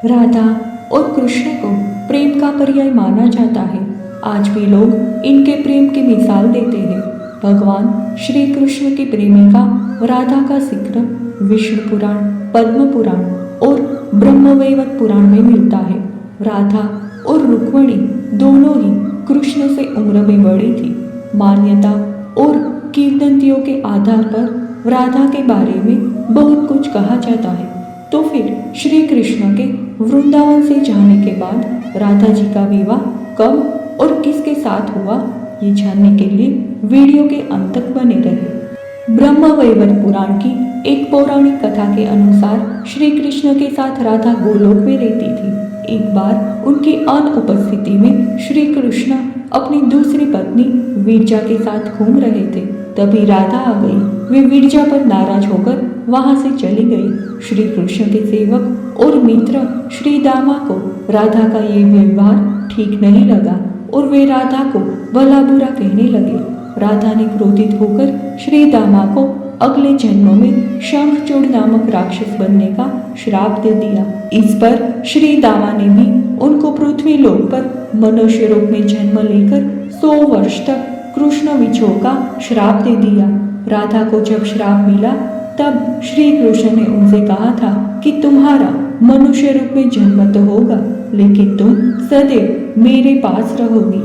राधा और कृष्ण को प्रेम का पर्याय माना जाता है। आज भी लोग इनके प्रेम की मिसाल देते हैं। भगवान श्री कृष्ण की प्रेमिका राधा का जिक्र विष्णु पुराण, पद्म पुराण और ब्रह्मवैवर्त पुराण में मिलता है। राधा और रुक्मिणी दोनों ही कृष्ण से उम्र में बड़ी थी। मान्यता और किंवदंतियों के आधार पर राधा के बारे में बहुत कुछ कहा जाता है। तो फिर श्री कृष्ण के वृंदावन से जाने के बाद राधा जी का विवाह कब और किसके साथ हुआ, ये जानने के लिए वीडियो के अंत तक बने रहे। ब्रह्मवैवर्त पुराण की एक पौराणिक कथा के अनुसार श्री कृष्ण के साथ राधा गोलोक में रहती थी। एक बार उनकी अनुपस्थिति में श्री कृष्ण अपनी दूसरी पत्नी विरजा के साथ घूम रहे थे। तभी राधा आ गई। वे विरजा पर नाराज होकर वहां से चली गई। श्री कृष्ण के सेवक और मित्र श्री दामा को राधा का ये व्यवहार ठीक नहीं लगा और वे राधा को भला बुरा कहने लगे। राधा ने क्रोधित होकर श्री दामा को अगले जन्म में शंखचूड़ नामक राक्षस बनने का श्राप दे दिया। इस पर श्री दामा ने भी उनको पृथ्वी लोक पर मनुष्य रूप में जन्म लेकर 100 वर्ष तक कृष्ण विजोह का श्राप दे दिया। राधा को जब श्राप मिला तब श्री कृष्ण ने उनसे कहा था कि तुम्हारा मनुष्य रूप में जन्म तो होगा, लेकिन तुम सदैव मेरे पास रहोगी।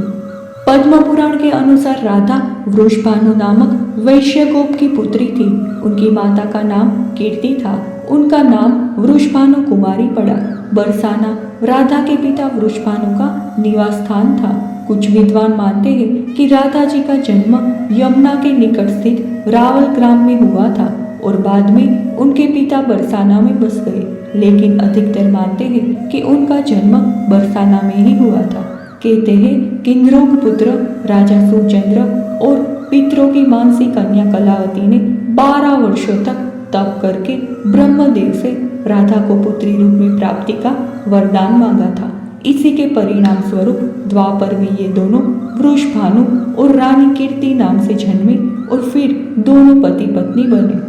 पद्म पुराण के अनुसार राधा वृषभानु नामक वैश्य गोप की पुत्री थी। उनकी माता का नाम कीर्ति था। उनका नाम वृषभानु कुमारी पड़ा। बरसाना राधा के पिता वृषभानु का निवास स्थान था। कुछ विद्वान मानते हैं कि राधा जी का जन्म यमुना के निकट स्थित रावल ग्राम में हुआ था और बाद में उनके पिता बरसाना में बस गए, लेकिन अधिकतर मानते हैं कि उनका जन्म बरसाना में ही हुआ था। कहते हैं कि नृग पुत्र राजा सुचंद्र और पितरों की मानसी कन्या कलावती ने 12 वर्षों तक तप करके ब्रह्मदेव से राधा को पुत्री रूप में प्राप्ति का वरदान मांगा था। इसी के परिणाम स्वरूप द्वापर में ये दोनों वृषभानु और रानी कीर्ति नाम से जन्मे और फिर दोनों पति पत्नी बने।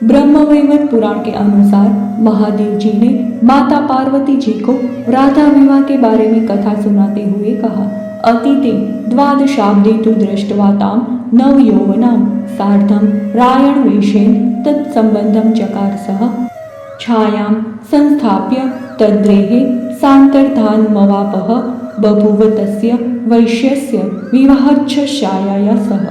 ब्रह्मवैवर्त पुराण के अनुसार महादेव जी ने माता पार्वती जी को राधा विवाह के बारे में कथा सुनाते हुए कहा, अतीते द्वादशाब्दे तु दृष्ट्वा तां नव यौवनां सार्धं रायण वेशेन तत्संबंधं चकार सः छायां संस्थाप्य तद्रेहे सान्तर्धानमवापः बभूव तस्य वैश्यस्य विवाहच्छ छायाया सह।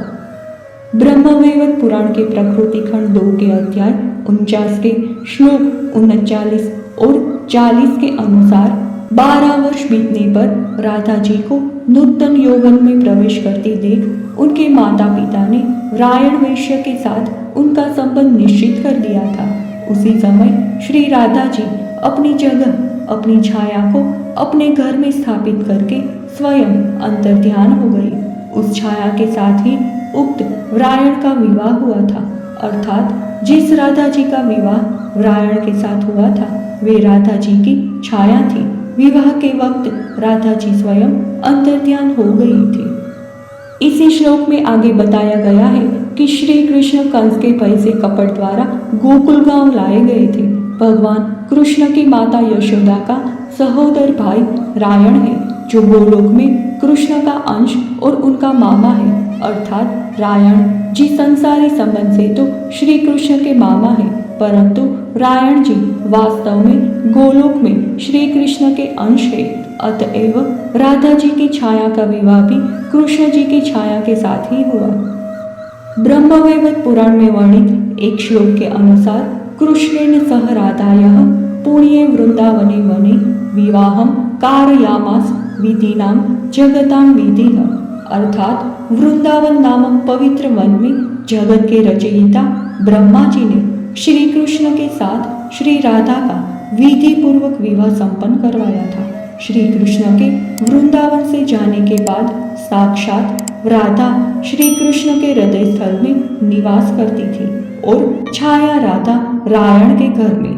ब्रह्मवैवर्त पुराण के प्रकृति खंड 2 के अध्याय 49 के श्लोक 39 और 40 के अनुसार 12 वर्ष बीतने पर राधा जी को नूतन यौवन में प्रवेश करते देख उनके माता पिता ने रायण वैश्य के साथ उनका संबंध निश्चित कर दिया था। उसी समय श्री राधा जी अपनी जगह अपनी छाया को अपने घर में स्थापित करके स्वयं अंतर्ध्यान हो गई। उस छाया के साथ ही उक्त रायण का विवाह हुआ था, अर्थात जिस राधा जी का विवाह रायण के साथ हुआ था वे राधा जी की छाया थी। विवाह के वक्त राधा जी स्वयं अंतर्ध्यान हो गई थी। इसी श्लोक में आगे बताया गया है कि श्री कृष्ण कंस के भय से कपट द्वारा गोकुल गांव लाए गए थे। भगवान कृष्ण की माता यशोदा का सहोदर भाई रायण है, जो गोलोक में कृष्ण का अंश और उनका मामा है, अर्थात रायण जी संसारी संबंध से तो श्री कृष्ण के मामा है, परंतु रायण जी वास्तव में गोलोक में श्री कृष्ण के अंश है। अतएव राधा जी की छाया का विवाह भी कृष्ण जी की छाया के साथ ही हुआ। ब्रह्मवैवर्त पुराण में वर्णित एक श्लोक के अनुसार कृष्णेन सह राधायाः पुण्ये वृंदावने वने विवाहं कारयामास विधिनां जगतां विधिः, अर्थात वृंदावन नामक पवित्र वन में जगत के रचयिता ब्रह्मा जी ने श्री कृष्ण के साथ श्री राधा का विधि पूर्वक विवाह संपन्न करवाया था। श्री कृष्ण के वृंदावन से जाने के बाद साक्षात राधा श्री कृष्ण के हृदय स्थल में निवास करती थी और छाया राधा रायण के घर में